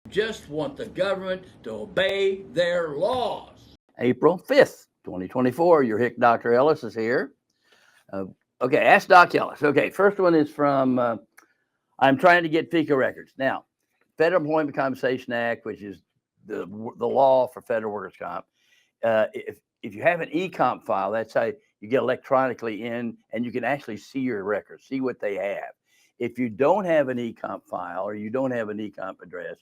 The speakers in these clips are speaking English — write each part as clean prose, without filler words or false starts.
Just want the government to obey their laws. April 5th, 2024. Your Hick Dr. Ellis is here. Okay, ask Doc Ellis. Okay, first one is from I'm trying to get FECA records. Now, Federal Employment Compensation Act, which is the law for federal workers' comp. If you have an e-comp file, that's how you get electronically in, and you can actually see your records, see what they have. If you don't have an e-comp file or you don't have an e-comp address,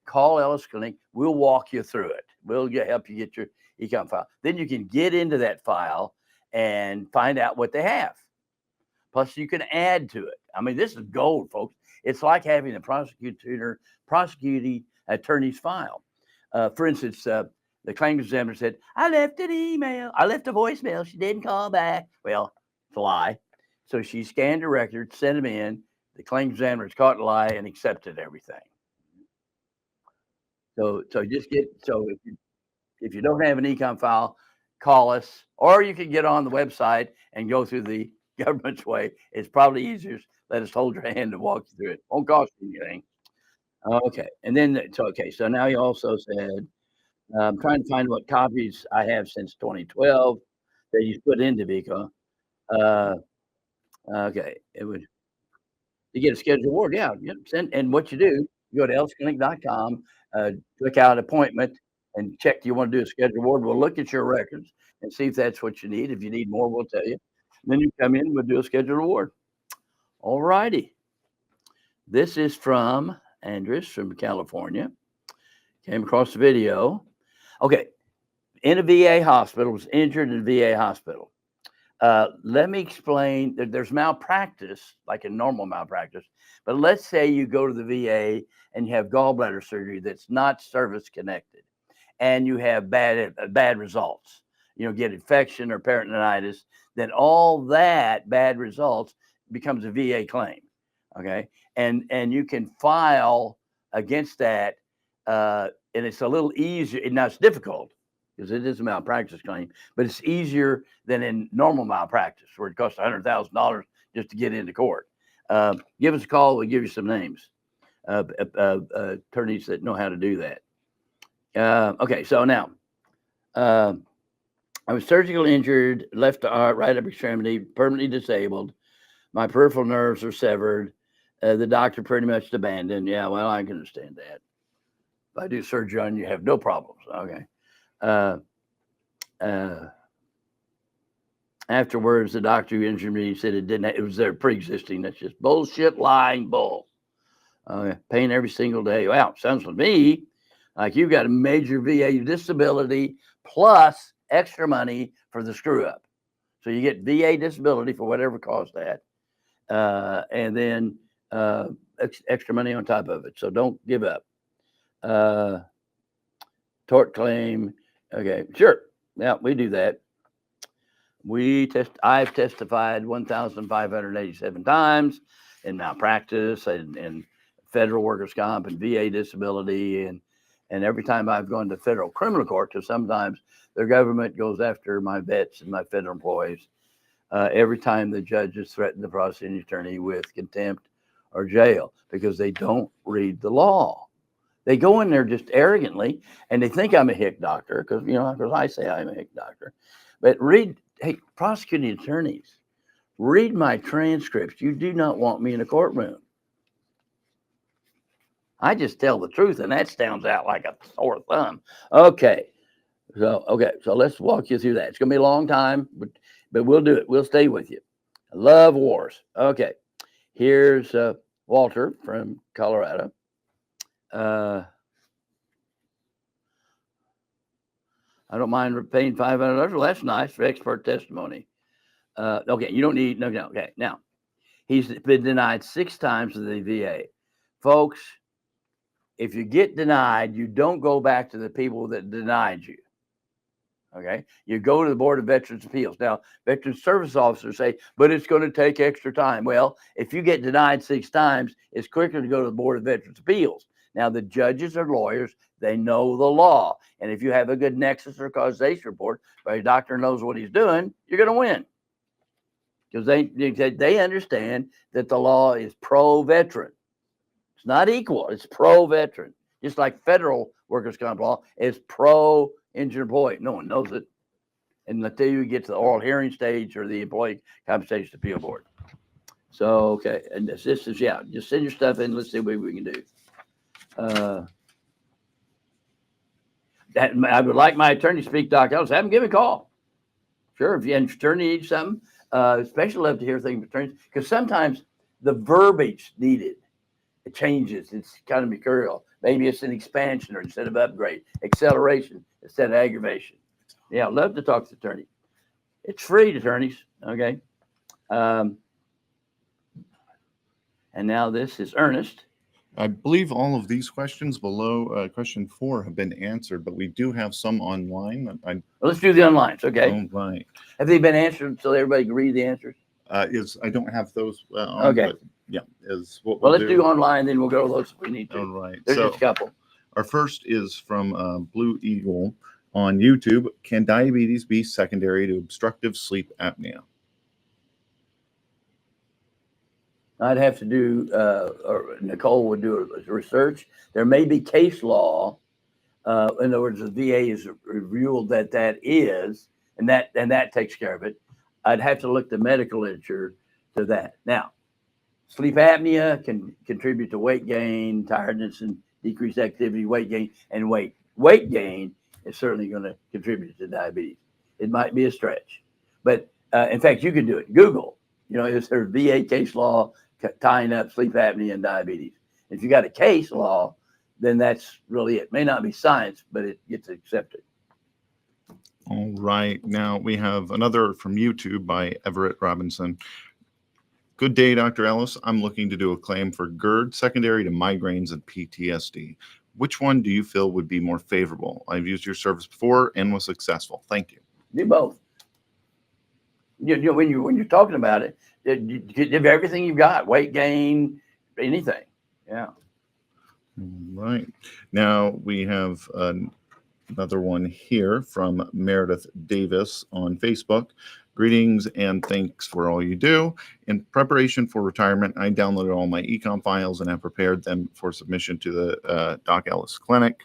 call Ellis Clinic. We'll walk you through it. We'll help you get your e-comp file. Then you can get into that file and find out what they have. Plus, you can add to it. I mean, this is gold, folks. It's like having a prosecuting attorney's file. For instance, the claims examiner said, I left an email. I left a voicemail. She didn't call back. Well, it's a lie. So she scanned her records, sent them in. The claims examiner caught the lie and accepted everything. So if you don't have an e-com file, call us, or you can get on the website and go through the government's way. It's probably easier. Let us hold your hand and walk you through it. Won't cost you anything. Okay. And then, so now he also said, I'm trying to find what copies I have since 2012 that he's put into FECA. Okay. It would, you get a scheduled award. Yeah. And what you do, you go to ellisclinic.com, click out appointment and check, you want to do a scheduled award. We'll look at your records and see if that's what you need. If you need more, we'll tell you. And then you come in, we'll do a scheduled award. All righty. This is from Andres from California. Came across the video. Okay. In a VA hospital, was injured in a VA hospital. Let me explain that there's malpractice, like a normal malpractice. But let's say you go to the VA and you have gallbladder surgery that's not service connected, and you have bad results. You know, get infection or peritonitis. Then all that bad results becomes a VA claim. Okay, and you can file against that, and it's a little easier. Now it's difficult because it is a malpractice claim, but it's easier than in normal malpractice where it costs $100,000 just to get into court. Give us a call. We'll give you some names, attorneys that know how to do that. Okay, so now I was surgically injured, left right upper extremity, permanently disabled. My peripheral nerves are severed. The doctor pretty much abandoned. Yeah, well, I can understand that. If I do surgery on you, have no problems. Okay. Afterwards, the doctor who injured me said it was there pre-existing. That's just bullshit, lying bull. Pain every single day. Wow, sounds to me like you've got a major VA disability plus extra money for the screw up. So you get VA disability for whatever caused that, and then extra money on top of it. So don't give up. Tort claim. Okay, sure. Yeah, we do that. I've testified 1,587 times in malpractice and federal workers' comp and VA disability, and every time I've gone to federal criminal court, because sometimes the government goes after my vets and my federal employees. Every time the judges threaten the prosecuting attorney with contempt or jail because they don't read the law. They go in there just arrogantly, and they think I'm a hick doctor because I say I'm a hick doctor. But hey, prosecuting attorneys, read my transcripts. You do not want me in a courtroom. I just tell the truth, and that stands out like a sore thumb. Okay, so let's walk you through that. It's going to be a long time, but we'll do it. We'll stay with you. I love wars. Okay, here's Walter from Colorado. I don't mind paying $500. Well, that's nice for expert testimony. Okay, you don't need no. Okay, now he's been denied 6 times in the VA, folks. If you get denied, you don't go back to the people that denied you. Okay, you go to the Board of Veterans Appeals. Now, veteran service officers say, but it's going to take extra time. Well, if you get denied 6 times, it's quicker to go to the Board of Veterans Appeals. Now, the judges are lawyers. They know the law. And if you have a good nexus or causation report, but a doctor knows what he's doing, you're going to win. Because they understand that the law is pro-veteran. It's not equal. It's pro-veteran. just like federal workers' comp law is pro-injured employee. No one knows it until you get to the oral hearing stage or the employee compensation appeal board. So, okay, and this is, yeah, just send your stuff in. Let's see what we can do. That I would like my attorney to speak, Doc Ellis. Have him give me a call. Sure, if an attorney needs something, especially love to hear things from attorneys, because sometimes the verbiage needed, it changes. It's kind of mercurial. Maybe it's an expansion or instead of upgrade, acceleration instead of aggravation. Yeah, I'd love to talk to the attorney. It's free to attorneys, okay? And now this is Ernest. I believe all of these questions below question 4 have been answered, but we do have some online. Well, let's do the onlines, okay? All right. Have they been answered so everybody can read the answers? I don't have those on, Okay. but yeah, is what Well, we'll let's do online, then we'll go to those if we need to. All right. There's So just a couple. our first is from Blue Eagle on YouTube. Can diabetes be secondary to obstructive sleep apnea? I'd have to do, or Nicole would do a research. There may be case law. In other words, the VA has ruled that is, and that takes care of it. I'd have to look the medical literature to that. Now, sleep apnea can contribute to weight gain, tiredness, and decreased activity, weight gain, and weight. Weight gain is certainly going to contribute to diabetes. It might be a stretch, but in fact, you can do it. Google, is there VA case law tying up sleep apnea and diabetes? If you got a case law, then that's really it. May not be science, but it gets accepted. All right. Now we have another from YouTube by Everett Robinson. Good day, Dr. Ellis. I'm looking to do a claim for GERD secondary to migraines and PTSD. Which one do you feel would be more favorable? I've used your service before and was successful. Thank you. Do both. When you're talking about it, give everything you've got, weight gain, anything. Yeah. All right. Now we have another one here from Meredith Davis on Facebook. Greetings and thanks for all you do. In preparation for retirement, I downloaded all my econ files and have prepared them for submission to the Doc Ellis Clinic.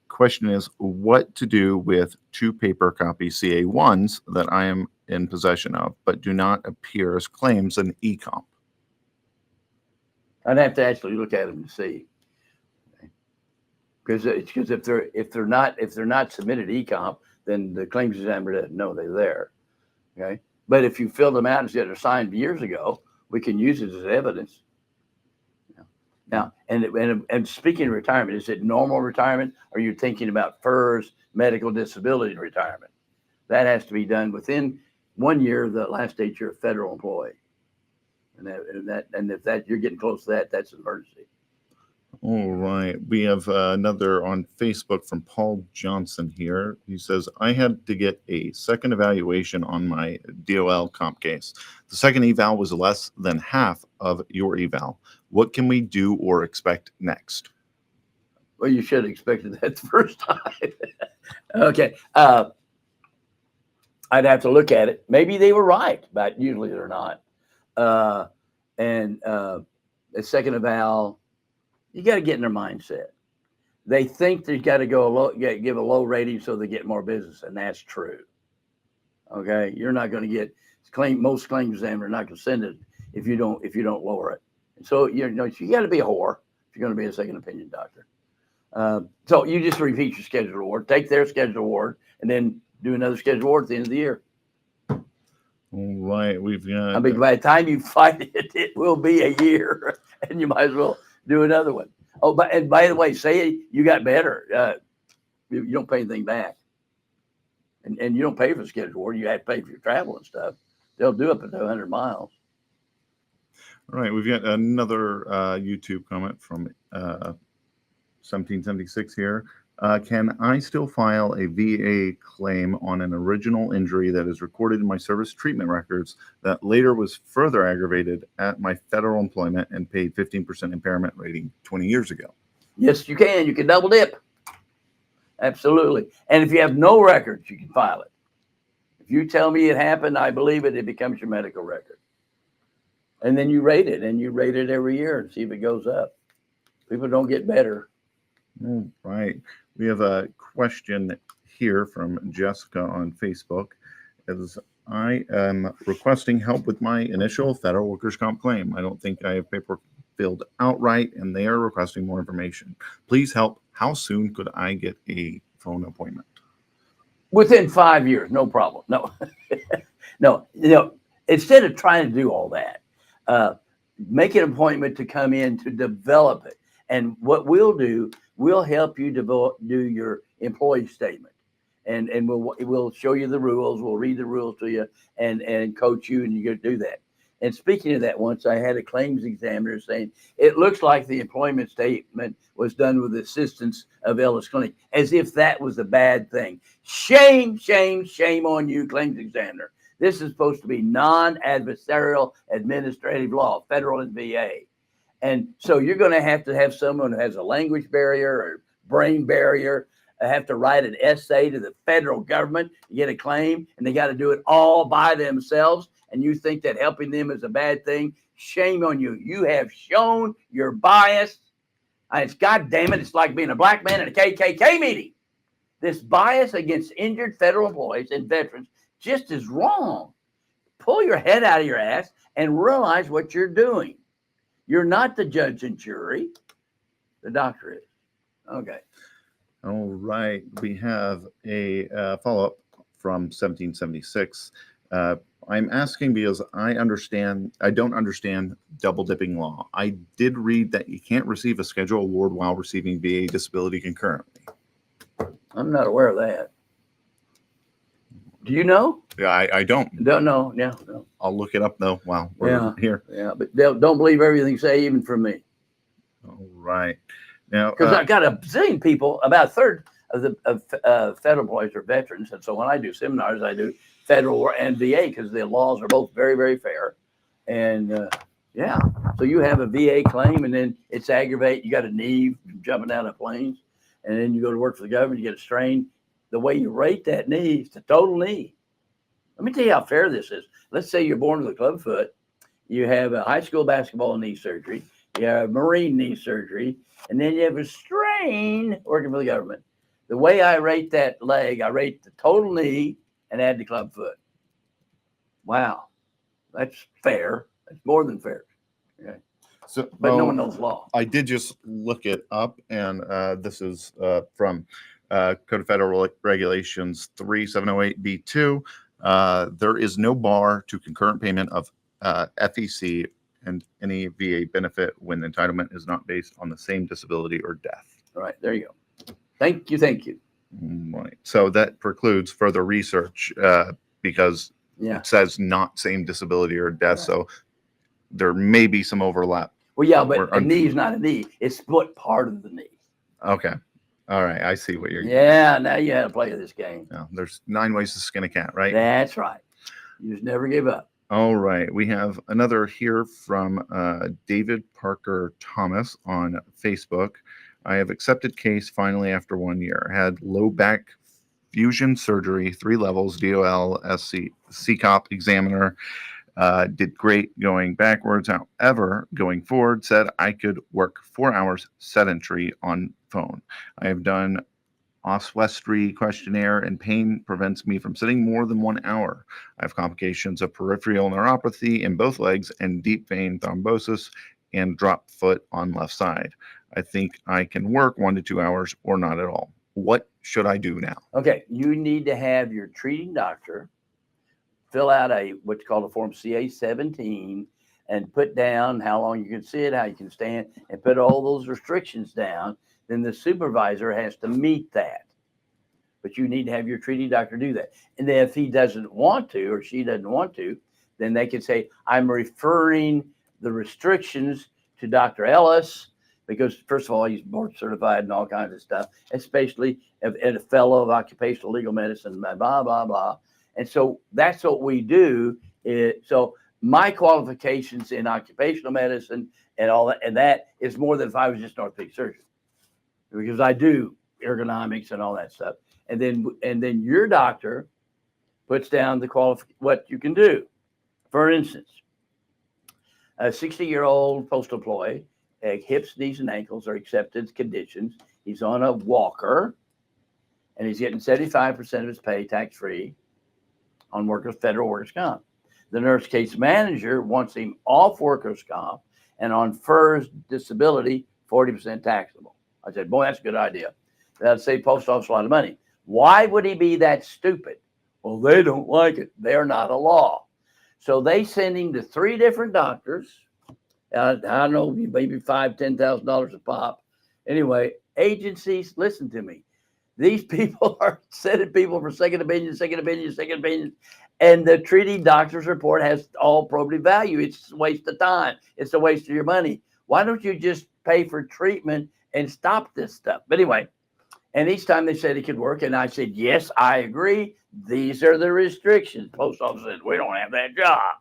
Question is, what to do with 2 paper copy CA1s that I am in possession of, but do not appear as claims in ecomp? I'd have to actually look at them to see, because if they're not submitted ecomp, then the claims examiner doesn't know they're there. Okay, but if you filled them out and said they're signed years ago, we can use it as evidence. Now, and speaking of retirement, is it normal retirement? Or are you thinking about FERS, medical disability retirement? That has to be done within 1 year of the last date you're a federal employee. And if you're getting close to that, that's an emergency. All right. We have another on Facebook from Paul Johnson here. He says, I had to get a second evaluation on my DOL comp case. The second eval was less than half of your eval. What can we do or expect next? Well, you should have expected that the first time. Okay. I'd have to look at it. Maybe they were right, but usually they're not. And the second eval, you got to get in their mindset. They think they've got to give a low rating so they get more business, and that's true. Okay, you're not going to get most claims examiners are not going to send it if you don't lower it. And so you got to be a whore if you're going to be a second opinion doctor. So you just repeat your scheduled award, take their scheduled award, and then do another scheduled award at the end of the year. All right, we've got. I mean, by the time you fight it, it will be a year, and you might as well do another one. Oh, and by the way, say you got better, you don't pay anything back, and you don't pay for the scheduled award. You have to pay for your travel and stuff. They'll do up to 100 miles. All right, we've got another YouTube comment from 1776 here. Can I still file a VA claim on an original injury that is recorded in my service treatment records that later was further aggravated at my federal employment and paid 15% impairment rating 20 years ago? Yes, you can. You can double dip. Absolutely. And if you have no records, you can file it. If you tell me it happened, I believe it, it becomes your medical record. And then you rate it, and you rate it every year and see if it goes up. People don't get better. All right. We have a question here from Jessica on Facebook. As I am requesting help with my initial federal workers' comp claim. I don't think I have paperwork filled out right, and they are requesting more information. Please help. How soon could I get a phone appointment? Within 5 years, no problem. No, no. Instead of trying to do all that, make an appointment to come in to develop it. And what we'll do, we'll help you do your employee statement, and we'll show you the rules. We'll read the rules to you and coach you, and you get to do that. And speaking of that, once I had a claims examiner saying it looks like the employment statement was done with the assistance of Ellis Clinic, as if that was a bad thing. Shame, shame, shame on you, claims examiner. This is supposed to be non-adversarial administrative law, federal and VA. And so you're going to have someone who has a language barrier or brain barrier, have to write an essay to the federal government to get a claim, and they got to do it all by themselves. And you think that helping them is a bad thing? Shame on you. You have shown your bias. It's goddamn it. It's like being a black man at a KKK meeting. This bias against injured federal employees and veterans just is wrong. Pull your head out of your ass and realize what you're doing. You're not the judge and jury. The doctor is. Okay. All right. We have a follow-up from 1776. I'm asking because I don't understand double dipping law. I did read that you can't receive a schedule award while receiving VA disability concurrently. I'm not aware of that. Do you know? Yeah, I don't. Don't know. Yeah. No. I'll look it up though while we're here. Yeah, but don't believe everything you say, even from me. All right. Now, because I've got a zillion people, about a third of the federal employees are veterans. And so when I do seminars, I do federal and VA because the laws are both very, very fair. And yeah, so you have a VA claim and then it's aggravate. You got a knee jumping out of planes, and then you go to work for the government, you get a strain. The way you rate that knee, it's a total knee. Let me tell you how fair this is. Let's say you're born with a club foot. You have a high school basketball knee surgery. You have Marine knee surgery, and then you have a strain working for the government. The way I rate that leg, I rate the total knee and add the club foot. Wow, that's fair. That's more than fair. Okay. So, but no one knows law. I did just look it up, and this is from Code of Federal Regulations 3708B2. There is no bar to concurrent payment of FEC and any VA benefit when entitlement is not based on the same disability or death. All right, there you go. Thank you. Thank you. Right. So that precludes further research because it says not same disability or death. Right. So there may be some overlap. Well, yeah, but a knee is not a knee. It's split part of the knee. Okay. All right. I see what you're Yeah, now you had to play this game. Yeah, there's 9 ways to skin a cat, right? That's right. You just never give up. All right. We have another here from David Parker Thomas on Facebook. I have accepted case finally after 1 year. Had low back fusion surgery, 3 levels, DOL, SC, CCOP examiner. Did great going backwards. However, going forward, said I could work 4 hours sedentary on phone. I have done Oswestry questionnaire, and pain prevents me from sitting more than 1 hour. I have complications of peripheral neuropathy in both legs and deep vein thrombosis and drop foot on left side. I think I can work 1 to 2 hours or not at all. What should I do now? Okay, you need to have your treating doctor fill out what's called a form CA-17 and put down how long you can sit, how you can stand, and put all those restrictions down. Then the supervisor has to meet that. But you need to have your treating doctor do that. And then if he doesn't want to or she doesn't want to, then they can say, I'm referring the restrictions to Dr. Ellis, because first of all, he's board certified and all kinds of stuff, especially a fellow of occupational legal medicine, blah, blah, blah, blah. And so that's what we do. So my qualifications in occupational medicine and all that, and that is more than if I was just an orthopedic surgeon, because I do ergonomics and all that stuff. And then your doctor puts down what you can do. For instance, a 60-year-old postal employee hips, knees, and ankles are accepted conditions. He's on a walker, and he's getting 75% of his pay tax-free on federal workers' comp. The nurse case manager wants him off workers' comp and on FERS disability, 40% taxable. I said, boy, that's a good idea. That'd save post office a lot of money. Why would he be that stupid? Well, they don't like it. They're not a law. So they send him to 3 different doctors. I don't know, maybe $5,000, $10,000 a pop. Anyway, agencies, listen to me. These people are sending people for second opinion, and the treating doctor's report has all probative value. It's a waste of time. It's a waste of your money. Why don't you just pay for treatment and stop this stuff? But anyway, and each time they said he could work, and I said, yes, I agree. These are the restrictions. Post office said, we don't have that job.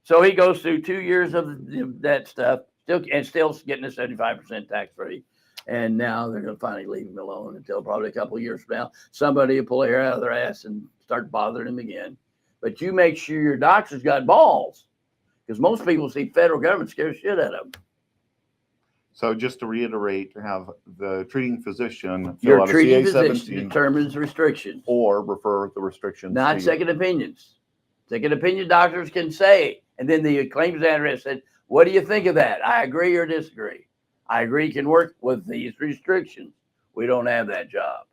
So he goes through 2 years of that stuff, still getting a 75% tax free. And now they're going to finally leave him alone until probably a couple of years from now. Somebody will pull a hair out of their ass and start bothering him again. But you make sure your doctor's got balls, because most people see federal government scare the shit out of them. So just to reiterate, have the treating physician fill Your out a treating CA-17 physician determines restrictions, or refer the restrictions not to you. second opinions. Second opinion doctors can say, and then the claims examiner said, what do you think of that? I agree or disagree. I agree can work with these restrictions. We don't have that job.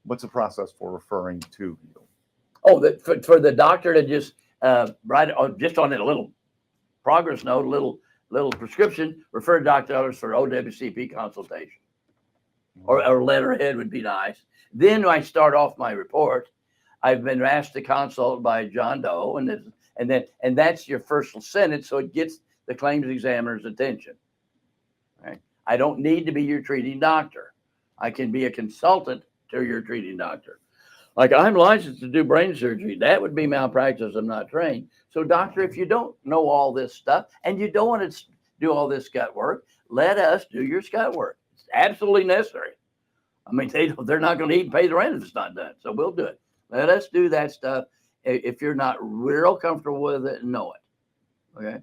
What's the process for referring to you? Oh, for the doctor to just write just on a little progress note, a little prescription, refer doctors for OWCP consultation, or letterhead would be nice. Then I start off my report. I've been asked to consult by John Doe, and that's your first sentence, so it gets the claims examiner's attention. Right? I don't need to be your treating doctor. I can be a consultant to your treating doctor. Like, I'm licensed to do brain surgery. That would be malpractice. I'm not trained. So, doctor, if you don't know all this stuff and you don't want to do all this gut work, let us do your gut work. It's absolutely necessary. I mean, they're not going to eat and pay the rent if it's not done. So we'll do it. Let us do that stuff if you're not real comfortable with it and know it. Okay.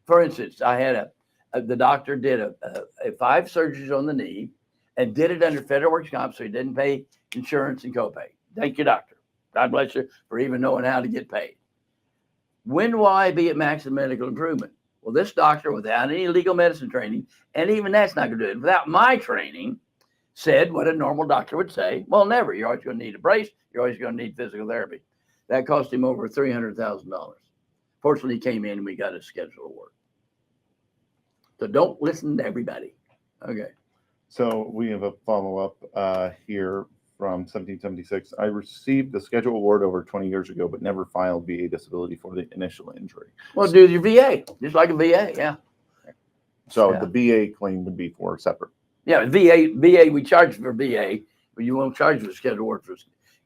For instance, I had the doctor did a 5 surgeries on the knee and did it under federal workers' comp, so he didn't pay insurance and copay. Thank you, doctor. God bless you for even knowing how to get paid. When will I be at maximum medical improvement? Well, this doctor, without any legal medicine training, and even that's not going to do it, without my training, said what a normal doctor would say. Well, never. You're always going to need a brace. You're always going to need physical therapy. That cost him over $300,000. Fortunately, he came in and we got his schedule to work. So don't listen to everybody. Okay. So we have a follow-up here from 1776. I received the schedule award over 20 years ago, but never filed VA disability for the initial injury. Well, do your VA, just like a VA, yeah. So Yeah. the VA claim would be for separate. Yeah, VA, we charge for VA, but you won't charge for schedule award.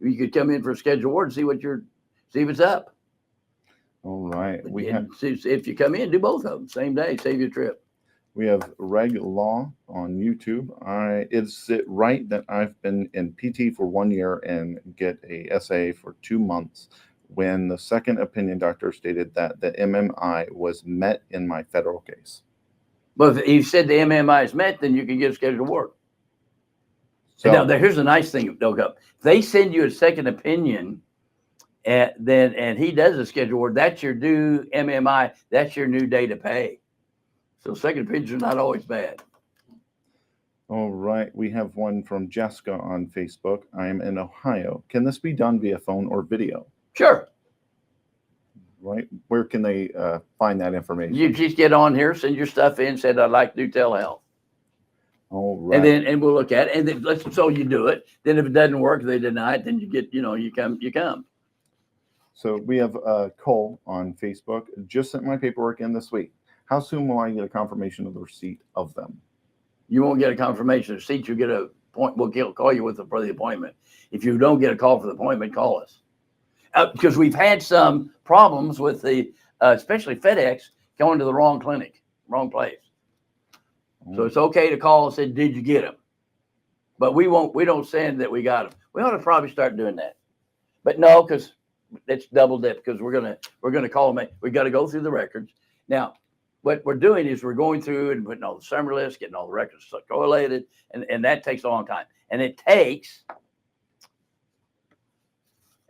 You could come in for a schedule award and see if it's up. All right. If you come in, do both of them same day, save your trip. We have Reg Law on YouTube. Is it right that I've been in PT for 1 year and get a SA for 2 months when the second opinion doctor stated that the MMI was met in my federal case? But if you said the MMI is met, then you can get a scheduled award. So now, here's a nice thing, Doug. If they send you a second opinion, and he does a scheduled award, that's your new MMI. That's your new day to pay. So second opinions are not always bad. all right. We have one from Jessica on Facebook. I am in Ohio. Can this be done via phone or video? Sure. Right. Where can they find that information? You just get on here, send your stuff in, said I'd like to do telehealth. All right. And we'll look at it. And then so you do it. Then if it doesn't work, they deny it. Then you get, you come. So we have Cole on Facebook. Just sent my paperwork in this week. How soon will I get a confirmation of the receipt of them? You won't get a confirmation of receipt. You get a point. We'll call you for the appointment. If you don't get a call for the appointment, call us. Because we've had some problems with especially FedEx going to the wrong clinic, wrong place. So it's okay to call and say, did you get them? But we don't send that we got them. We ought to probably start doing that. But no, because it's double dip, because we're gonna call them. We got to go through the records. Now, what we're doing is we're going through and putting all the summary lists, getting all the records correlated, and that takes a long time. And it takes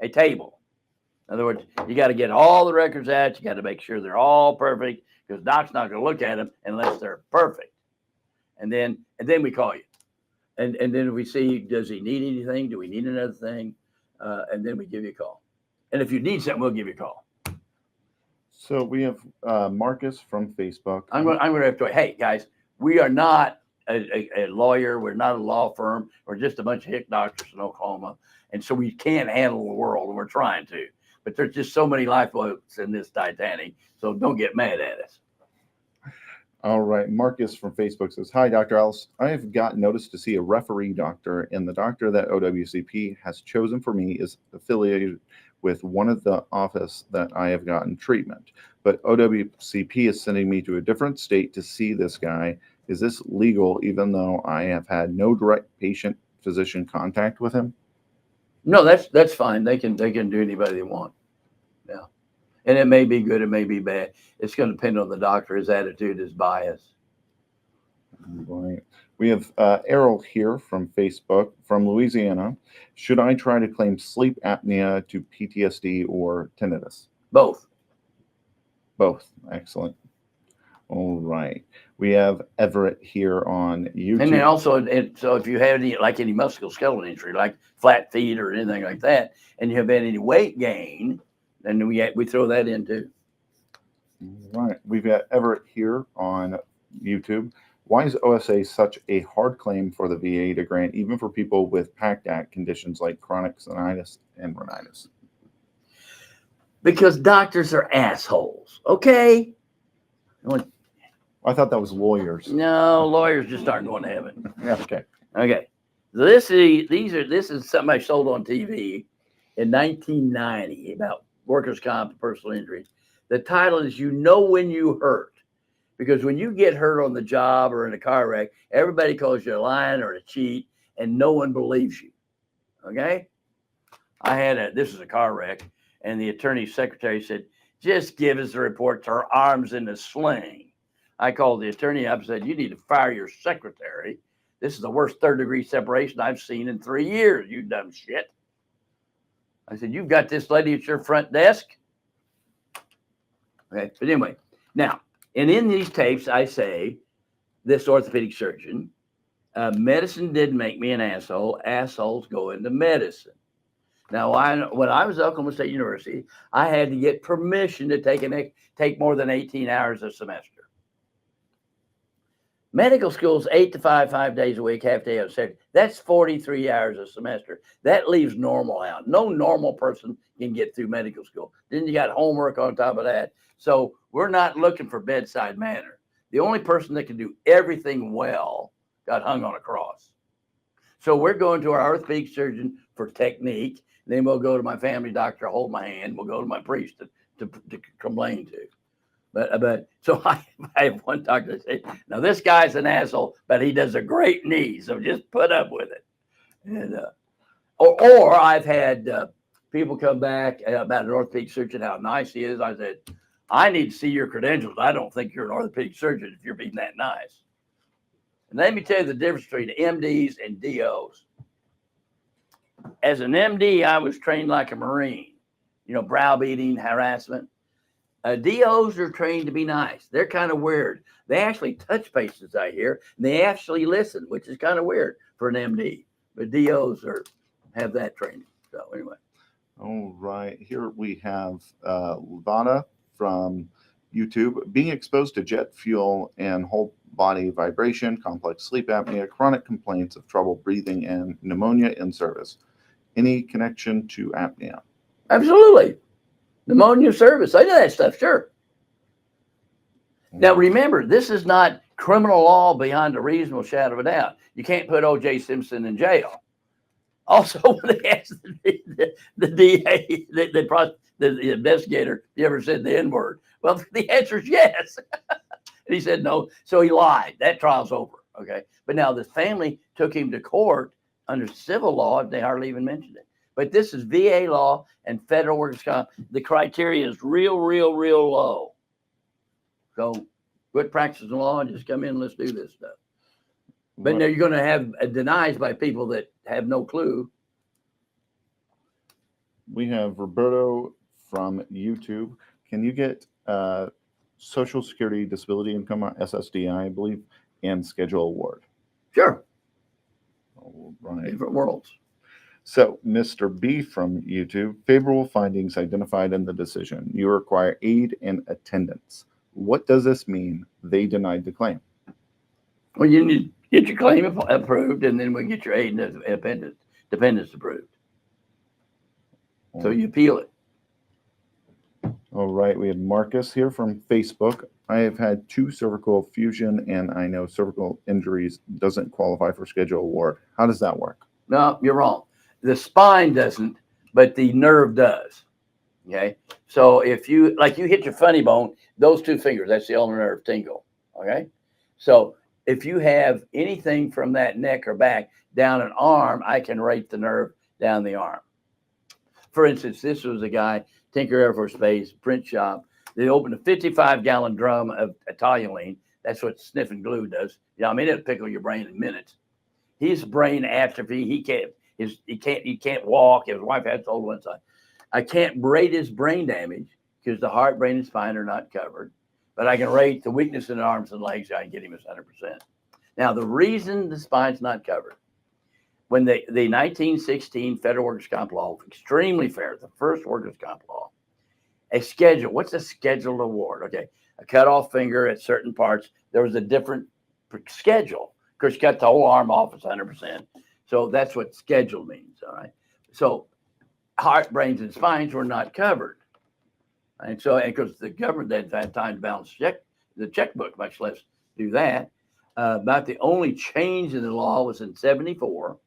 a table. In other words, you got to get all the records out. You got to make sure they're all perfect, because doc's not going to look at them unless they're perfect. And then we call you. And then if we see, does he need anything? Do we need another thing? And then we give you a call. And if you need something, we'll give you a call. So we have Marcus from Facebook. I'm going to have to, hey, guys, we are not a lawyer. We're not a law firm. We're just a bunch of hick doctors in Oklahoma. And so we can't handle the world, and we're trying to. But there's just so many lifeboats in this Titanic, so don't get mad at us. All right. Marcus from Facebook says, hi, Dr. Ellis. I have got notice to see a referee doctor, and the doctor that OWCP has chosen for me is affiliated with one of the office that I have gotten treatment. But OWCP is sending me to a different state to see this guy. Is this legal, even though I have had no direct patient-physician contact with him? No, that's fine. They can do anybody they want. Yeah. And it may be good, it may be bad. It's going to depend on the doctor, his attitude, his bias. Right. We have Errol here from Facebook, from Louisiana. Should I try to claim sleep apnea to PTSD or tinnitus? Both. Both. Excellent. All right. We have Everett here on YouTube. And then also, so if you have any musculoskeletal injury, like flat feet or anything like that, and you have had any weight gain, then we throw that in too. All right. We've got Everett here on YouTube. Why is OSA such a hard claim for the VA to grant, even for people with PACT Act conditions like chronic sinusitis and rhinitis? Because doctors are assholes. Okay. I thought that was lawyers. No, lawyers just aren't going to heaven. Okay. Okay. So this is something I sold on TV in 1990 about workers' comp and personal injuries. The title is "You Know When You Hurt." Because when you get hurt on the job or in a car wreck, everybody calls you a liar or a cheat, and no one believes you. Okay? This is a car wreck, and the attorney's secretary said, just give us the report to her arms in a sling. I called the attorney up and said, you need to fire your secretary. This is the worst third-degree separation I've seen in 3 years, you dumb shit. I said, you've got this lady at your front desk? Okay, but anyway, now, and in these tapes, I say, this orthopedic surgeon, medicine didn't make me an asshole. Assholes go into medicine. Now, when I was at Oklahoma State University, I had to get permission to take more than 18 hours a semester. Medical school's 8 to 5, 5 days a week, half day on Saturday. That's 43 hours a semester. That leaves normal out. No normal person can get through medical school. Then you got homework on top of that. So we're not looking for bedside manner. The only person that can do everything well got hung on a cross. So we're going to our orthopedic surgeon for technique. Then we'll go to my family doctor, hold my hand. We'll go to my priest to complain to. But so I have one doctor that said, now this guy's an asshole, but he does a great knee. So just put up with it. And or I've had people come back about an orthopedic surgeon, how nice he is. I said, I need to see your credentials. I don't think you're an orthopedic surgeon if you're being that nice. And let me tell you the difference between MDs and DOs. As an MD, I was trained like a Marine, browbeating, harassment. DOs are trained to be nice. They're kind of weird. They actually touch patients, I hear, and they actually listen, which is kind of weird for an MD. But DOs have that training. So anyway. All right. Here we have Levana from YouTube. Being exposed to jet fuel and whole body vibration, complex sleep apnea, chronic complaints of trouble breathing, and pneumonia in service. Any connection to apnea? Absolutely. Pneumonia service. I know that stuff, sure. Now, remember, this is not criminal law beyond a reasonable shadow of a doubt. You can't put O.J. Simpson in jail. Also, when they asked the DA, the investigator, you ever said the N-word? Well, the answer is yes. And he said no, so he lied. That trial's over, okay? But now the family took him to court under civil law, and they hardly even mentioned it. But this is VA law and federal workers' comp. The criteria is real low. So Quit practicing law and just come in and let's do this stuff. But Right. now you're going to have denies by people that have no clue. We have Roberto from YouTube. Can you get Social Security Disability Income, SSDI, I believe, and Schedule Award? Sure. All right. Different worlds. So, Mr. B from YouTube, favorable findings identified in the decision. You require aid and attendance. What does this mean? They denied the claim. Well, you need to get your claim approved, and then we get your aid and dependence approved. So you appeal it. All right. We have Marcus here from Facebook. I have had 2 cervical fusion, and I know cervical injuries doesn't qualify for Schedule Award. How does that work? No, you're wrong. The spine doesn't, but the nerve does. Okay. So if you hit your funny bone, those 2 fingers, that's the ulnar nerve tingle. Okay. So if you have anything from that neck or back down an arm, I can rate the nerve down the arm. For instance, this was a guy, Tinker Air Force Base, print shop. They opened a 55-gallon drum of Italian. That's what sniffing glue does. You know, I mean, it'll pickle your brain in minutes. His brain atrophy. He can't walk. His wife had told one side. I can't rate his brain damage because the heart, brain, and spine are not covered. But I can rate the weakness in the arms and legs. I can get him as 100%. Now, the reason the spine's not covered, when the 1916 Federal Workers' Comp Law, extremely fair, the first Workers' Comp Law, a schedule. What's a scheduled award? Okay, a cut off finger at certain parts. There was a different schedule. Of course, you cut the whole arm off, it's 100%. So that's what schedule means. All right. So heart, brains, and spines were not covered. And so, because the government didn't have time to balance the checkbook, much less do that. About the only change in the law was in 74,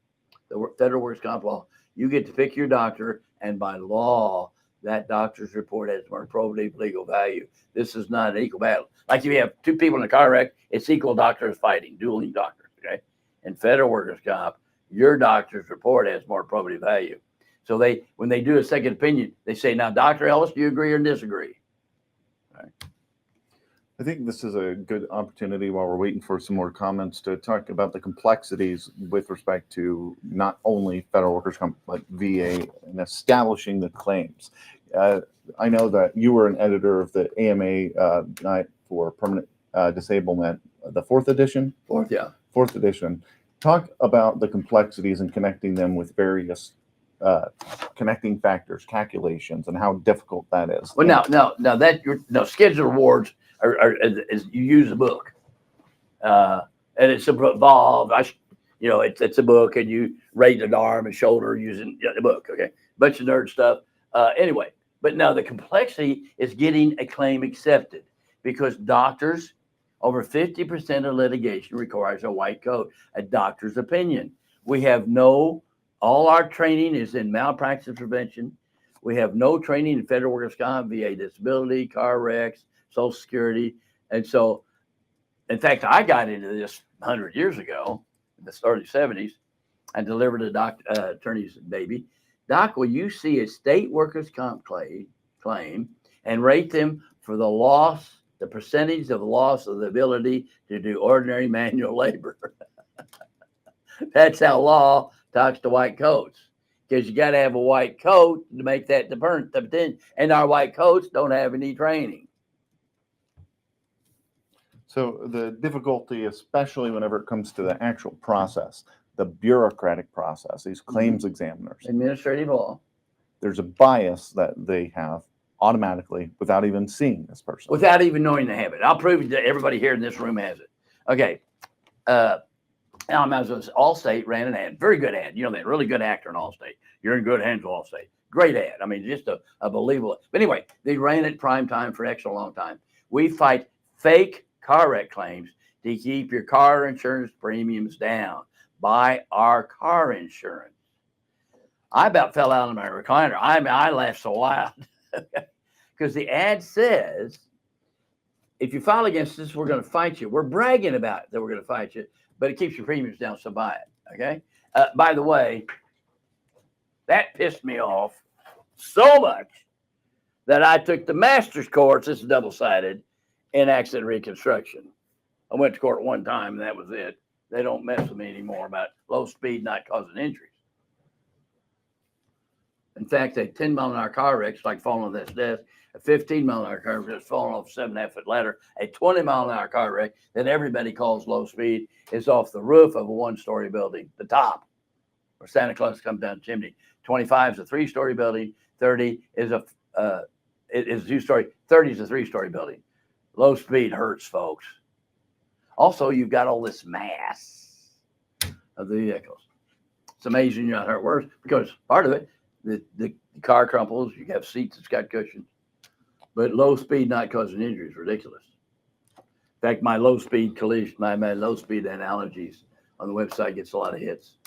the Federal Workers' Comp Law. You get to pick your doctor, and by law, that doctor's report has more probative legal value. This is not an equal battle. Like if you have 2 people in a car wreck, it's equal doctors fighting, dueling doctors. Okay. In Federal Workers' Comp, your doctor's report has more probative value. So when they do a second opinion, they say, now, Dr. Ellis, do you agree or disagree? All right. I think this is a good opportunity while we're waiting for some more comments to talk about the complexities with respect to not only Federal Workers' Comp, but VA and establishing the claims. I know that you were an editor of the AMA Guide for Permanent Disablement, the 4th edition? 4th, yeah. 4th edition. Talk about the complexities and connecting them with various connecting factors, calculations, and how difficult that is. Well, now scheduled awards is you use a book, and it's involved. It's a book, and you rate an arm and shoulder using the book. Okay, bunch of nerd stuff. Anyway, but now the complexity is getting a claim accepted because doctors, over 50% of litigation requires a white coat, a doctor's opinion. We have all our training is in malpractice prevention. We have no training in Federal Workers' Comp, VA disability, car wrecks, Social Security. And so, in fact, I got into this 100 years ago, in the early 70s. I delivered a attorney's baby. Doc, will you see a state workers' comp claim and rate them for the percentage of loss of the ability to do ordinary manual labor? That's how law talks to white coats, because you got to have a white coat to make that dependent, and our white coats don't have any training. So the difficulty, especially whenever it comes to the actual process, the bureaucratic process, these claims examiners, Administrative law. there's a bias that they have automatically without even seeing this person. Without even knowing they have it. I'll prove that everybody here in this room has it. Okay. Allstate ran an ad, very good ad. You know, that really good actor in Allstate. You're in good hands with Allstate. Great ad. I mean, just a believable. But anyway, they ran it prime time for an extra long time. We fight fake car wreck claims to keep your car insurance premiums down. Buy our car insurance. I about fell out of my recliner. I laughed so loud because the ad says, if you file against us, we're going to fight you. We're bragging about it that we're going to fight you, but it keeps your premiums down, so buy it. Okay. By the way, that pissed me off so much that I took the master's course. It's double-sided and accident reconstruction. I went to court one time and that was it. They don't mess with me anymore about low speed not causing injuries. In fact, a 10-mile-an-hour car wreck is like falling on this desk. A 15-mile-an-hour car wreck is falling off a 7.5-foot ladder. A 20-mile-an-hour car wreck that everybody calls low speed is off the roof of a one-story building, the top, where Santa Claus comes down the chimney. 25 is a 3-story building. 30 is a 2-story. 30 is a 3-story building. Low speed hurts, folks. Also, you've got all this mass of the vehicles. It's amazing you're not hurt worse because part of it, the car crumples, you have seats that's got cushions. But low speed not causing injury is ridiculous. In fact, my low speed collision, my low speed analogies on the website gets a lot of hits.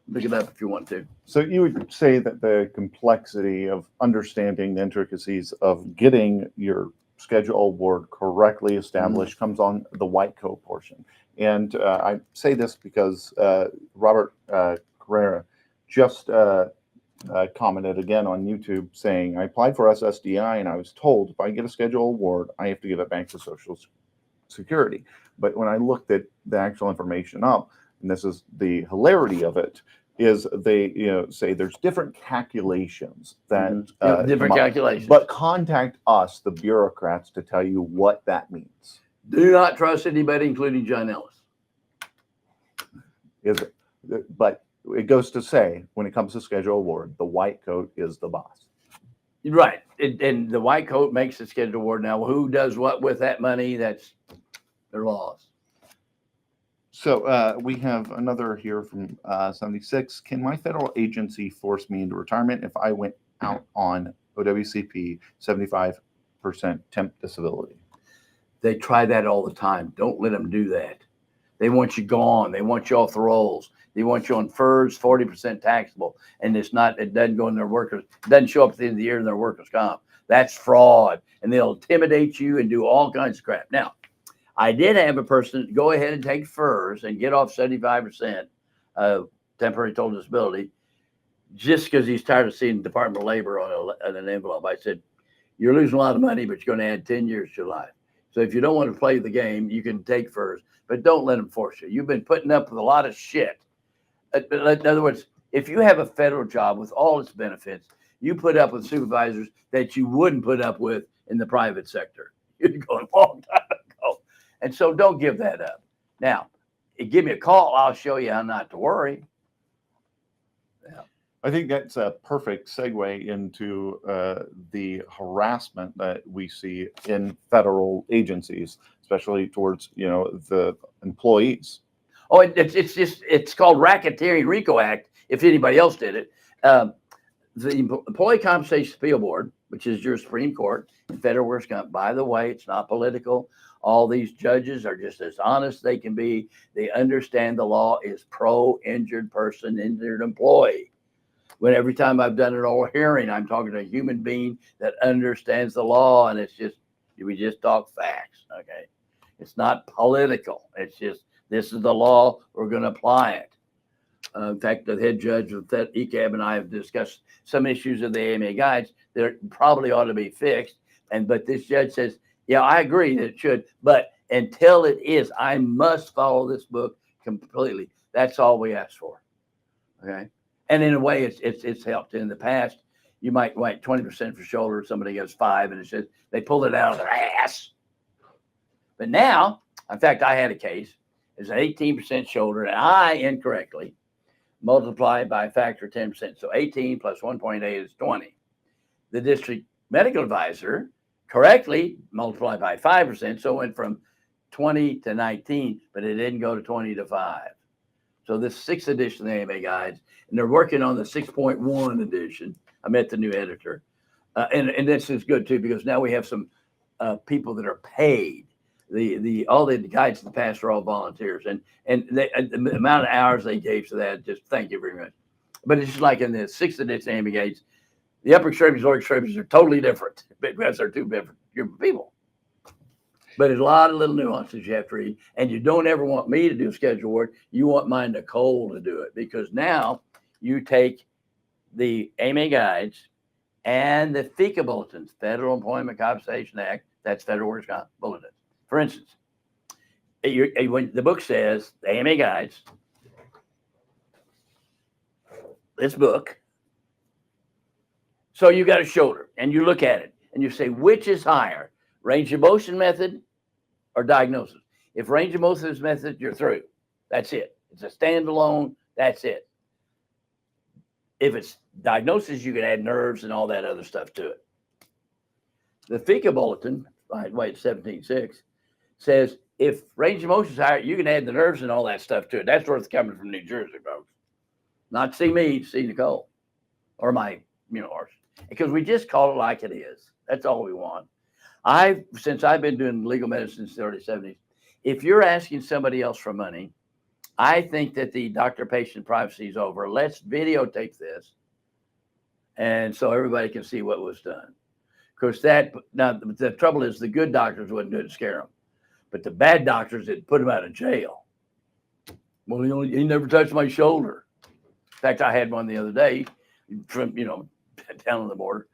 Look it up if you want to. So you would say that the complexity of understanding the intricacies of getting your schedule award correctly established comes on the white coat portion. And I say this because Robert Carrera just commented again on YouTube saying, I applied for SSDI and I was told if I get a schedule award, I have to give it back to Social Security. But when I looked at the actual information up, and this is the hilarity of it, is they say there's different calculations that different calculations. But contact us, the bureaucrats, to tell you what that means. Do not trust anybody, including John Ellis. But it goes to say, when it comes to schedule award, the white coat is the boss. Right. And the white coat makes the schedule award. Now, who does what with that money? That's their laws. So we have another here from 76. Can my federal agency force me into retirement if I went out on OWCP 75% temp disability? They try that all the time. Don't let them do that. They want you gone. They want you off the rolls. They want you on FERS, 40% taxable. And it doesn't go in their workers, it doesn't show up at the end of the year in their workers' comp. That's fraud. And they'll intimidate you and do all kinds of crap. Now, I did have a person go ahead and take FERS and get off 75% of temporary total disability just because he's tired of seeing Department of Labor on an envelope. I said, you're losing a lot of money, but you're going to add 10 years to your life. So if you don't want to play the game, you can take FERS, but don't let them force you. You've been putting up with a lot of shit. In other words, if you have a federal job with all its benefits, you put up with supervisors that you wouldn't put up with in the private sector. You're going a long time ago. And so don't give that up. Now, give me a call. I'll show you how not to worry. Yeah. I think that's a perfect segue into the harassment that we see in federal agencies, especially towards, the employees. Oh, it's called Racketeering RICO Act, if anybody else did it. The Employee Compensation Appeal Board, which is your Supreme Court in federal workers' comp, by the way, it's not political. All these judges are just as honest as they can be. They understand the law is pro-injured person, injured employee. When every time I've done an oral hearing, I'm talking to a human being that understands the law, and we just talk facts, okay? It's not political. It's just, this is the law, we're going to apply it. In fact, the head judge of that ECAB and I have discussed some issues of the AMA guides that probably ought to be fixed. But this judge says, yeah, I agree that it should, but until it is, I must follow this book completely. That's all we ask for, okay? And in a way, it's helped. In the past, you might write 20% for shoulder, somebody goes 5%, and it says they pulled it out of their ass. But now, in fact, I had a case. It's an 18% shoulder, and I incorrectly multiplied by a factor of 10%. So 18 plus 1.8 is 20. The district medical advisor correctly multiplied by 5%, so it went from 20 to 19, but it didn't go to 20 to 5. So this 6th edition of the AMA guides, and they're working on the 6.1 edition. I met the new editor. And this is good too, because now we have some people that are paid. All the guides in the past are all volunteers, and the amount of hours they gave to that, just thank you very much. But it's just like in the 6th edition AMA guides, the upper extremities, lower extremities are totally different because they're two different group of people. But there's a lot of little nuances you have to read, and you don't ever want me to do schedule work. You want my Nicole to do it, because now you take the AMA guides and the FECA bulletins, Federal Employment Compensation Act That's federal workers' comp bulletin. For instance, when the book says the AMA guides, this book. So you got a shoulder and you look at it and you say, which is higher, range of motion method or diagnosis? If range of motion is method, you're through. That's it. It's a standalone. That's it. If it's diagnosis, you can add nerves and all that other stuff to it. The FECA bulletin, by the way, it's 17.6, says if range of motion is higher, you can add the nerves and all that stuff to it. That's where it's coming from New Jersey, folks. Not see me, see Nicole or my, because we just call it like it is. That's all we want. Since I've been doing legal medicine since the early 70s, if you're asking somebody else for money, I think that the doctor-patient privacy is over. Let's videotape this, and so everybody can see what was done. Because now the trouble is the good doctors wouldn't do it to scare them, but the bad doctors that put them out of jail. Well, he never touched my shoulder. In fact, I had one the other day from down on the border.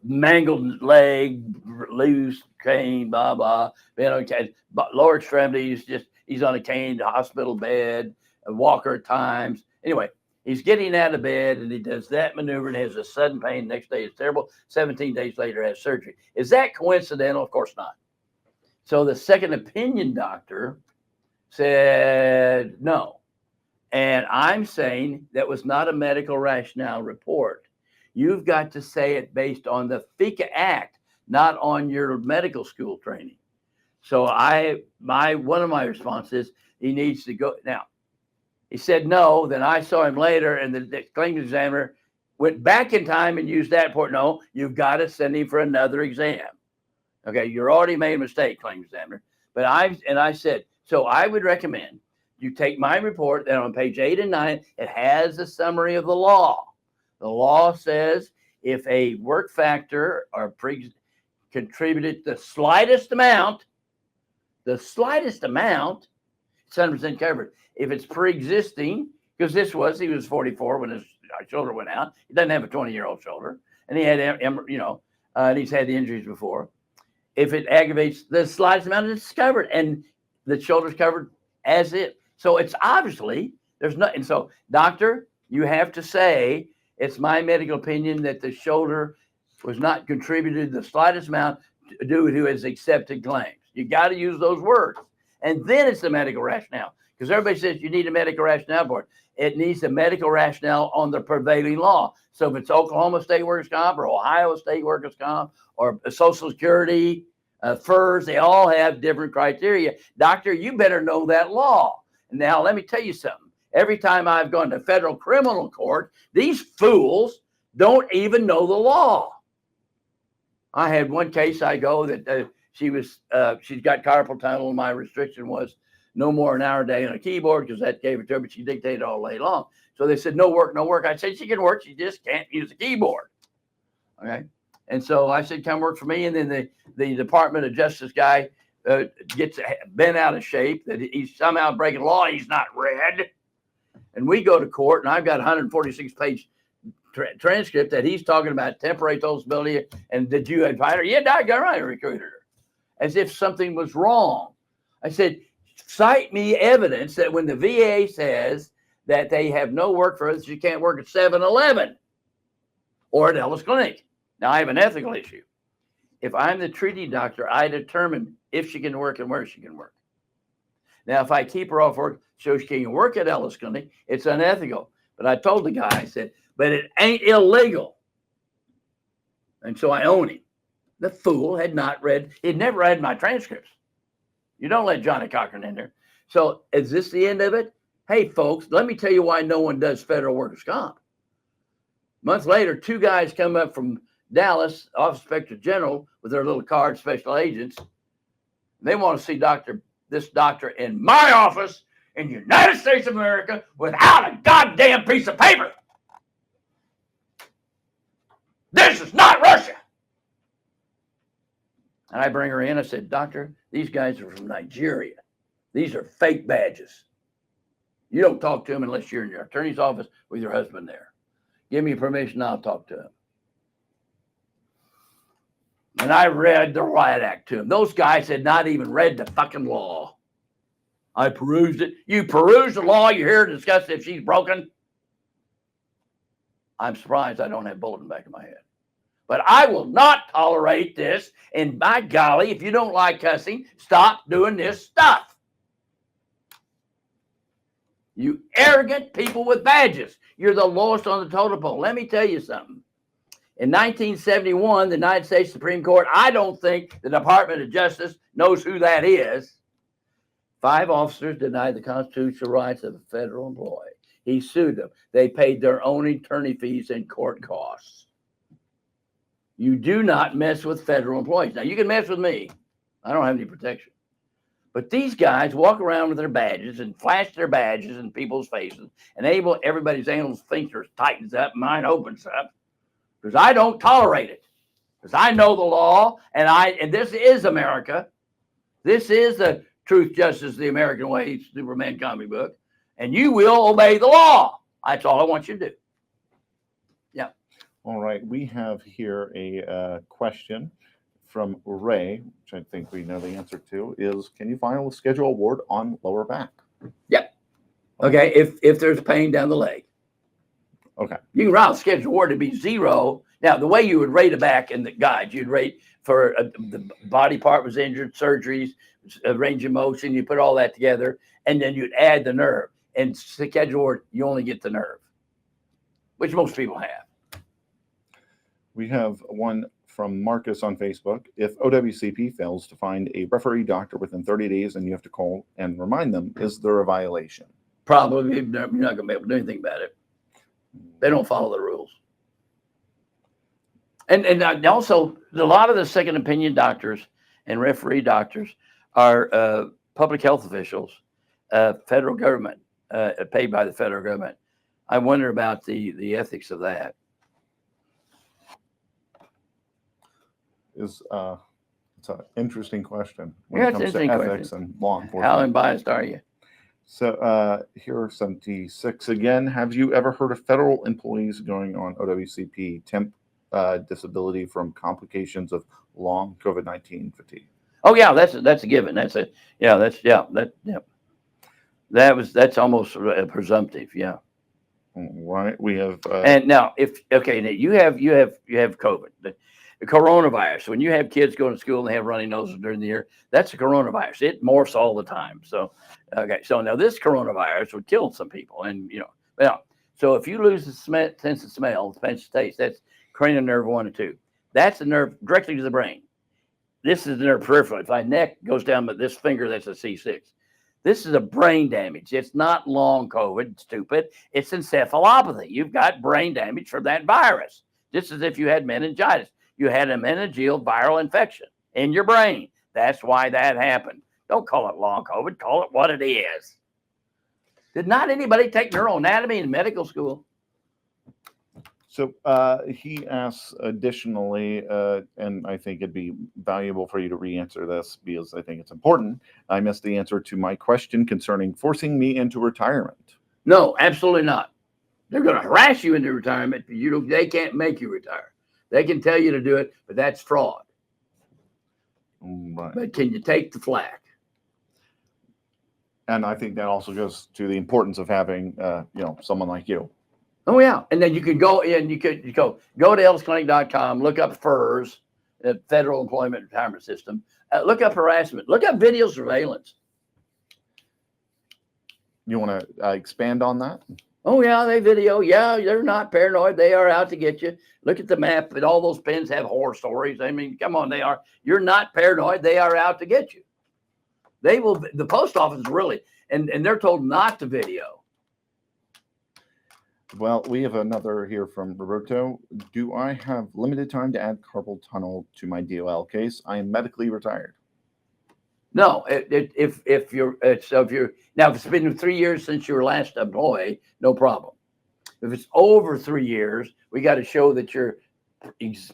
Mangled leg, loose cane, blah blah. Lower extremities, he's on a cane, hospital bed, a walker at times. Anyway, he's getting out of bed and he does that maneuver and has a sudden pain. Next day it's terrible. 17 days later has surgery. Is that coincidental? Of course not. So the second opinion doctor said no. And I'm saying that was not a medical rationale report. You've got to say it based on the FECA Act, not on your medical school training. So one of my responses, he needs to go. Now, he said no. Then I saw him later, and the claims examiner went back in time and used that report. No, you've got to send him for another exam. Okay, you're already made a mistake, claims examiner. But I said, so I would recommend you take my report, then on page 8 and 9, it has a summary of the law. The law says if a work factor or contributed the slightest amount, it's 100% covered. If it's pre-existing, because he was 44 when his shoulder went out. He doesn't have a 20-year-old shoulder, and he had, and he's had the injuries before. If it aggravates the slightest amount, it's covered, and the shoulder's covered as it. So it's obviously there's nothing. So, doctor, you have to say it's my medical opinion that the shoulder was not contributed the slightest amount due to his accepted claims. You got to use those words, and then it's the medical rationale. Because everybody says you need a medical rationale for it. It needs a medical rationale on the prevailing law. So if it's Oklahoma State Workers' Comp or Ohio State Workers' Comp or Social Security, FERS, they all have different criteria. Doctor, you better know that law. Now, let me tell you something. Every time I've gone to federal criminal court, these fools don't even know the law. I had one case I go that she's got carpal tunnel. My restriction was no more than an hour a day on a keyboard because that gave it to her, but she dictated all day long. So they said, no work, no work. I said, she can work. She just can't use a keyboard. Okay. And so I said, come work for me. And then the Department of Justice guy gets bent out of shape that he's somehow breaking law. He's not read. And we go to court, and I've got a 146-page transcript that he's talking about temporary total disability. And did you invite her? Yeah, I got right. I recruited her. As if something was wrong. I said, cite me evidence that when the VA says that they have no work for us, you can't work at 7-Eleven or at Ellis Clinic. Now, I have an ethical issue. If I'm the treating doctor, I determine if she can work and where she can work. Now, if I keep her off work so she can work at Ellis Clinic, it's unethical. But I told the guy, I said, but it ain't illegal. And so I own him. The fool had he'd never read my transcripts. You don't let Johnny Cochran in there. So is this the end of it? Hey, folks, let me tell you why no one does federal workers' comp. Months later, 2 guys come up from Dallas, Office Inspector General, with their little card, special agents. They want to see this doctor in my office in the United States of America without a goddamn piece of paper. This is not Russia. And I bring her in. I said, doctor, these guys are from Nigeria. These are fake badges. You don't talk to them unless you're in your attorney's office with your husband there. Give me permission, I'll talk to him. And I read the Riot Act to them. Those guys had not even read the fucking law. I perused it. You peruse the law, you're here to discuss if she's broken. I'm surprised I don't have a bullet in the back of my head. But I will not tolerate this. And by golly, if you don't like cussing, stop doing this stuff. You arrogant people with badges. You're the lowest on the totem pole. Let me tell you something. In 1971, the United States Supreme Court, I don't think the Department of Justice knows who that is. 5 officers denied the constitutional rights of a federal employee. He sued them. They paid their own attorney fees and court costs. You do not mess with federal employees. Now, you can mess with me. I don't have any protection. But these guys walk around with their badges and flash their badges in people's faces, and everybody's anal sphincter tightens up, mine opens up, because I don't tolerate it. Because I know the law, and this is America. This is the Truth, Justice, the American Way, Superman comic book, and you will obey the law. That's all I want you to do. Yeah. All right. We have here a question from Ray, which I think we know the answer to, is can you file a schedule award on lower back? Yep. Okay. If there's pain down the leg. Okay. You can file a schedule award to be 0. Now, the way you would rate a back in the guide, you'd rate for the body part was injured, surgeries, range of motion, you put all that together, and then you'd add the nerve. And schedule award, you only get the nerve, which most people have. We have one from Marcus on Facebook. If OWCP fails to find a referee doctor within 30 days and you have to call and remind them, is there a violation? Probably. You're not going to be able to do anything about it. They don't follow the rules. And also, a lot of the second opinion doctors and referee doctors are public health officials, federal government, paid by the federal government. I wonder about the ethics of that. It's an interesting question when Yeah, it comes to ethics and law enforcement. How unbiased are you? So here are 76 again. Have you ever heard of federal employees going on OWCP temp disability from complications of long COVID-19 fatigue? Oh yeah, that's a given. That's that's almost presumptive. Yeah. Right. We have. And now, now you have COVID, the coronavirus. When you have kids going to school and they have runny noses during the year, that's a coronavirus. It morphs all the time. So, okay. So now this coronavirus would kill some people, and so if you lose the sense of smell, sense of taste, that's cranial nerve 1 and 2. That's the nerve directly to the brain. This is the nerve peripheral. If my neck goes down with this finger, that's a C6. This is a brain damage. It's not long COVID, stupid. It's encephalopathy. You've got brain damage from that virus. Just as if you had meningitis. You had a meningeal viral infection in your brain. That's why that happened. Don't call it long COVID. Call it what it is. Did not anybody take neuroanatomy in medical school? So he asks additionally, and I think it'd be valuable for you to re-answer this because I think it's important. I missed the answer to my question concerning forcing me into retirement. No, absolutely not. They're going to harass you into retirement. They can't make you retire. They can tell you to do it, but that's fraud. Right. But can you take the flack? And I think that also goes to the importance of having, someone like you. Oh yeah, and then you could go in. You go to agains't.com, look up FERS, the Federal Employment Retirement System. Look up harassment. Look up video surveillance. You want to expand on that? Oh yeah, they video. Yeah, they're not paranoid. They are out to get you. Look at the map, and all those pins have horror stories. I mean, come on, they are. You're not paranoid. They are out to get you. They will. The post office really, and they're told not to video. Well, we have another here from Roberto. Do I have limited time to add carpal tunnel to my DOL case? I am medically retired. No, if it's been 3 years since your last employee, no problem. If it's over 3 years, we got to show that your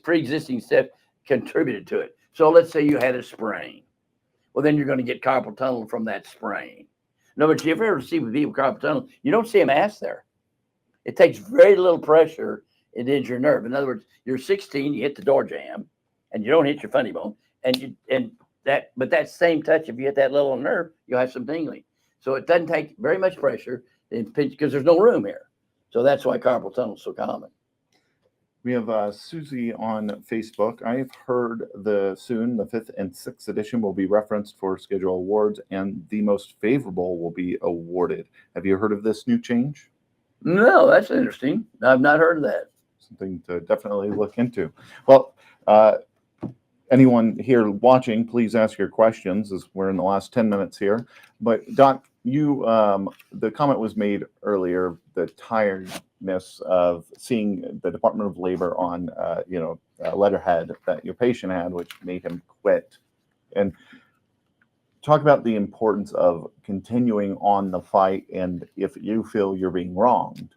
pre-existing stuff contributed to it. So let's say you had a sprain. Well, then you're going to get carpal tunnel from that sprain. No, but if you ever see with people with carpal tunnel, you don't see a mass there. It takes very little pressure. It is your nerve. In other words, you're 16, you hit the door jamb, and you don't hit your funny bone, but that same touch, if you hit that little nerve, you'll have some tingling. So it doesn't take very much pressure because there's no room here. So that's why carpal tunnel is so common. We have Susie on Facebook. I have heard the 5th and 6th edition will be referenced for schedule awards, and the most favorable will be awarded. Have you heard of this new change? No, that's interesting. I've not heard of that. Something to definitely look into. Well, anyone here watching, please ask your questions as we're in the last 10 minutes here. But Doc, you, the comment was made earlier, the tiredness of seeing the Department of Labor on, letterhead that your patient had, which made him quit. And talk about the importance of continuing on the fight and if you feel you're being wronged.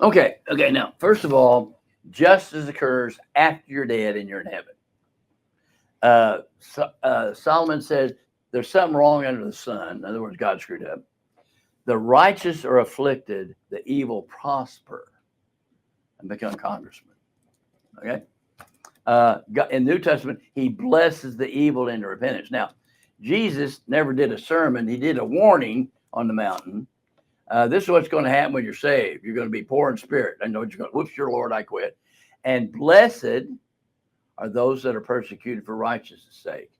Okay. Now, first of all, justice occurs after you're dead and you're in heaven. Solomon said there's something wrong under the sun. In other words, God screwed up. The righteous are afflicted, the evil prosper and become congressmen. Okay. In the New Testament, he blesses the evil into repentance. Now, Jesus never did a sermon. He did a warning on the mountain. This is what's going to happen when you're saved. You're going to be poor in spirit. I know what you're going to, whoops, your Lord, I quit. And blessed are those that are persecuted for righteousness' sake.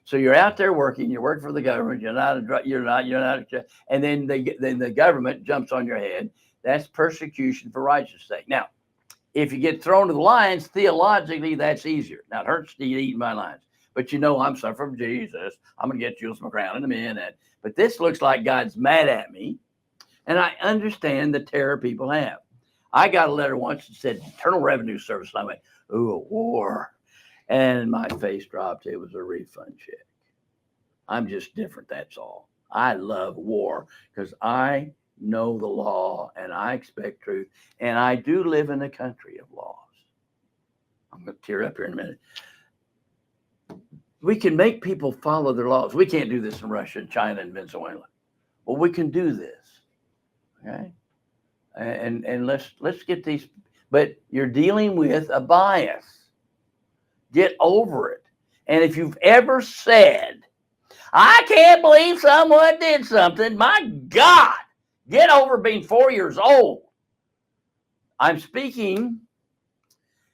So you're out there working, you work for the government, you're not, and then the government jumps on your head. That's persecution for righteousness' sake. Now, if you get thrown to the lions, theologically, that's easier. Now, it hurts to get eaten by lions. But I'm suffering from Jesus. I'm going to get you with my crown in a minute. But this looks like God's mad at me. And I understand the terror people have. I got a letter once that said Internal Revenue Service. And I went, ooh, a war. And my face dropped. It was a refund check. I'm just different. That's all. I love war because I know the law and I expect truth. And I do live in a country of laws. I'm going to tear up here in a minute. We can make people follow their laws. We can't do this in Russia and China and Venezuela. Well, we can do this. Okay. And let's get these, but you're dealing with a bias. Get over it. And if you've ever said, I can't believe someone did something, my God, get over being 4 years old. I'm speaking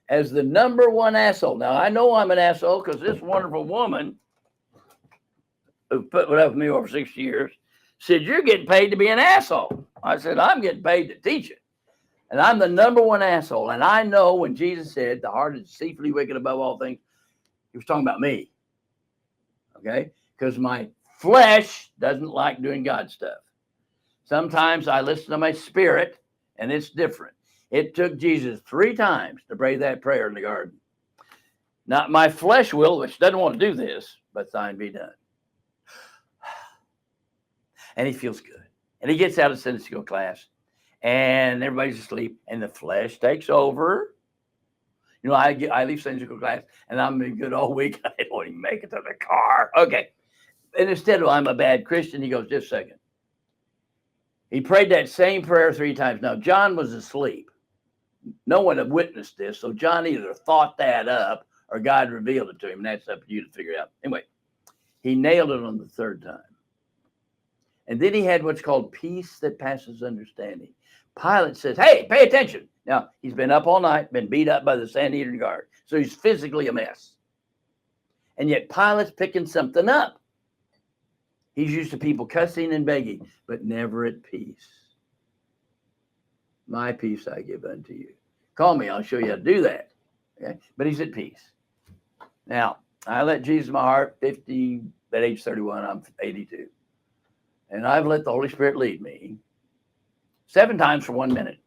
as the number one asshole. Now, I know I'm an asshole because this wonderful woman who put up with me over 60 years said, you're getting paid to be an asshole. I said, I'm getting paid to teach it. And I'm the number one asshole. And I know when Jesus said the heart is deceitfully wicked above all things, he was talking about me. Okay? Because my flesh doesn't like doing God stuff. Sometimes I listen to my spirit and it's different. It took Jesus 3 times to pray that prayer in the garden. Not my flesh will, which doesn't want to do this, but thine be done. And he feels good. And he gets out of Sunday school class and everybody's asleep and the flesh takes over. I leave Sunday school class and I'm in good all week. I don't even make it to the car. Okay. And instead of I'm a bad Christian, he goes, just a second. He prayed that same prayer 3 times. Now, John was asleep. No one had witnessed this. So John either thought that up or God revealed it to him. And that's up to you to figure out. Anyway, he nailed it on the 3rd time. And then he had what's called peace that passes understanding. Pilate says, hey, pay attention. Now, he's been up all night, been beat up by the Sanhedrin guard. So he's physically a mess. And yet Pilate's picking something up. He's used to people cussing and begging, but never at peace. My peace I give unto you. Call me, I'll show you how to do that. Okay? But he's at peace. Now, I let Jesus in my heart at age 31, I'm 82. And I've let the Holy Spirit lead me 7 times for 1 minute.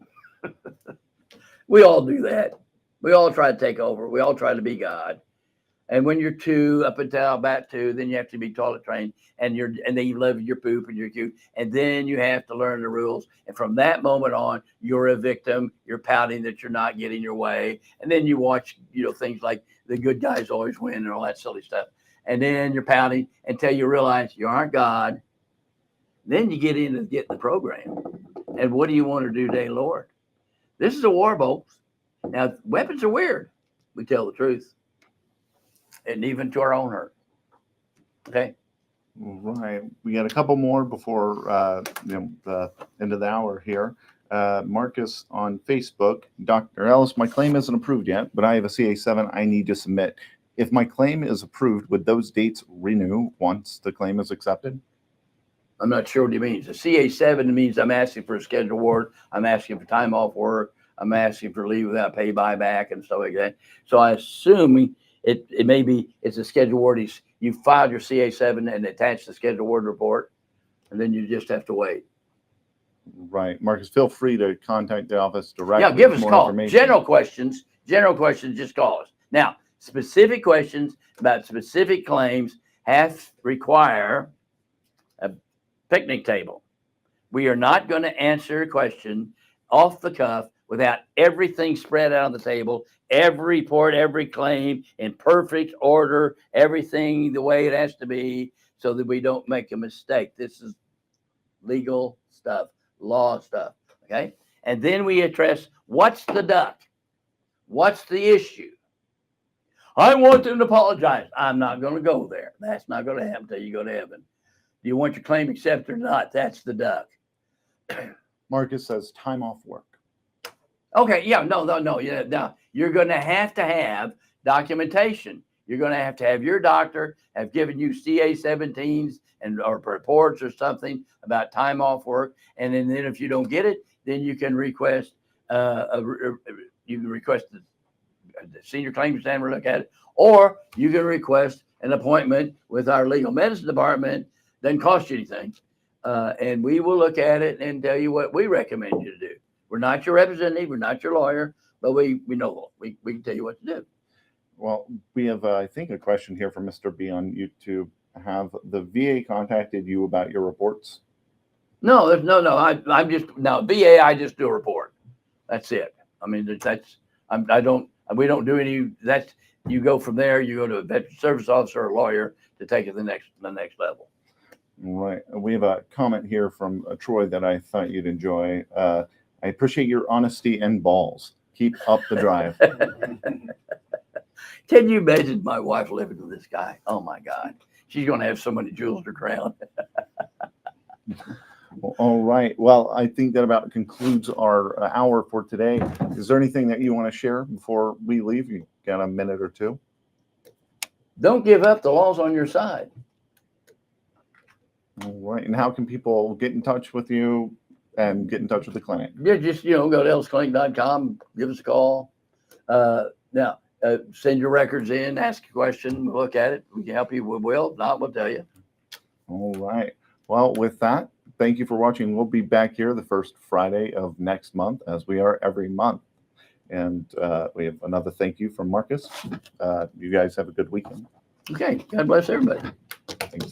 We all do that. We all try to take over. We all try to be God. And when you're 2, up until about 2, then you have to be toilet trained, and then you love your poop and you're cute, and then you have to learn the rules. And from that moment on, you're a victim. You're pouting that you're not getting your way, and then you watch, things like the good guys always win and all that silly stuff. And then you're pouting until you realize you aren't God. Then you get the program. And what do you want to do today, Lord? This is a war, folks. Now, weapons are weird. We tell the truth. and even to our own hurt. Okay. Right. We got a couple more before the end of the hour here. Marcus on Facebook, Dr. Ellis, my claim isn't approved yet, but I have a CA7 I need to submit. If my claim is approved, would those dates renew once the claim is accepted? I'm not sure what he means. The CA7 means I'm asking for a scheduled award. I'm asking for time off work. I'm asking for leave without pay buyback and stuff like that. So I assume it may be it's a scheduled award. You filed your CA7 and attached the scheduled award report, and then you just have to wait. Right. Marcus, feel free to contact the office directly. Yeah, give us a more call. information. General questions, just call us. Now, specific questions about specific claims require a picnic table. We are not going to answer a question off the cuff without everything spread out on the table, every report, every claim in perfect order, everything the way it has to be, so that we don't make a mistake. This is legal stuff, law stuff, okay? And then we address what's the duck? What's the issue? I want them to apologize. I'm not going to go there. That's not going to happen until you go to heaven. Do you want your claim accepted or not? That's the duck. Marcus says time off work. Okay, yeah, no. Yeah, now you're going to have documentation. You're going to have your doctor have given you CA-17s or reports or something about time off work, and then if you don't get it, then you can request the senior claims examiner look at it, or you can request an appointment with our legal medicine department. Doesn't cost you anything, and we will look at it and tell you what we recommend you to do. We're not your representative, we're not your lawyer, but we know we can tell you what to do. Well, we have, I think, a question here from Mr. B on YouTube. Have the VA contacted you about your reports? No. I'm just VA. I just do a report. That's it. I mean, we don't do any. That's you go from there. You go to a veteran service officer or a lawyer to take it to the next level. Right. We have a comment here from Troy that I thought you'd enjoy. I appreciate your honesty and balls. Keep up the drive. Can you imagine my wife living with this guy? Oh my God. She's going to have so many jewels in her crown. Well, all right. Well, I think that about concludes our hour for today. Is there anything that you want to share before we leave? You got a minute or two? Don't give up. The law's on your side. All right. And how can people get in touch with you and get in touch with the clinic? Yeah, just, go to ellisclinic.com, give us a call. Now, send your records in, ask a question, we'll look at it. We can help you. We will. If not, we'll tell you. All right. Well, with that, thank you for watching. We'll be back here the first Friday of next month, as we are every month. And we have another thank you from Marcus. You guys have a good weekend. Okay. God bless everybody. Thanks so much.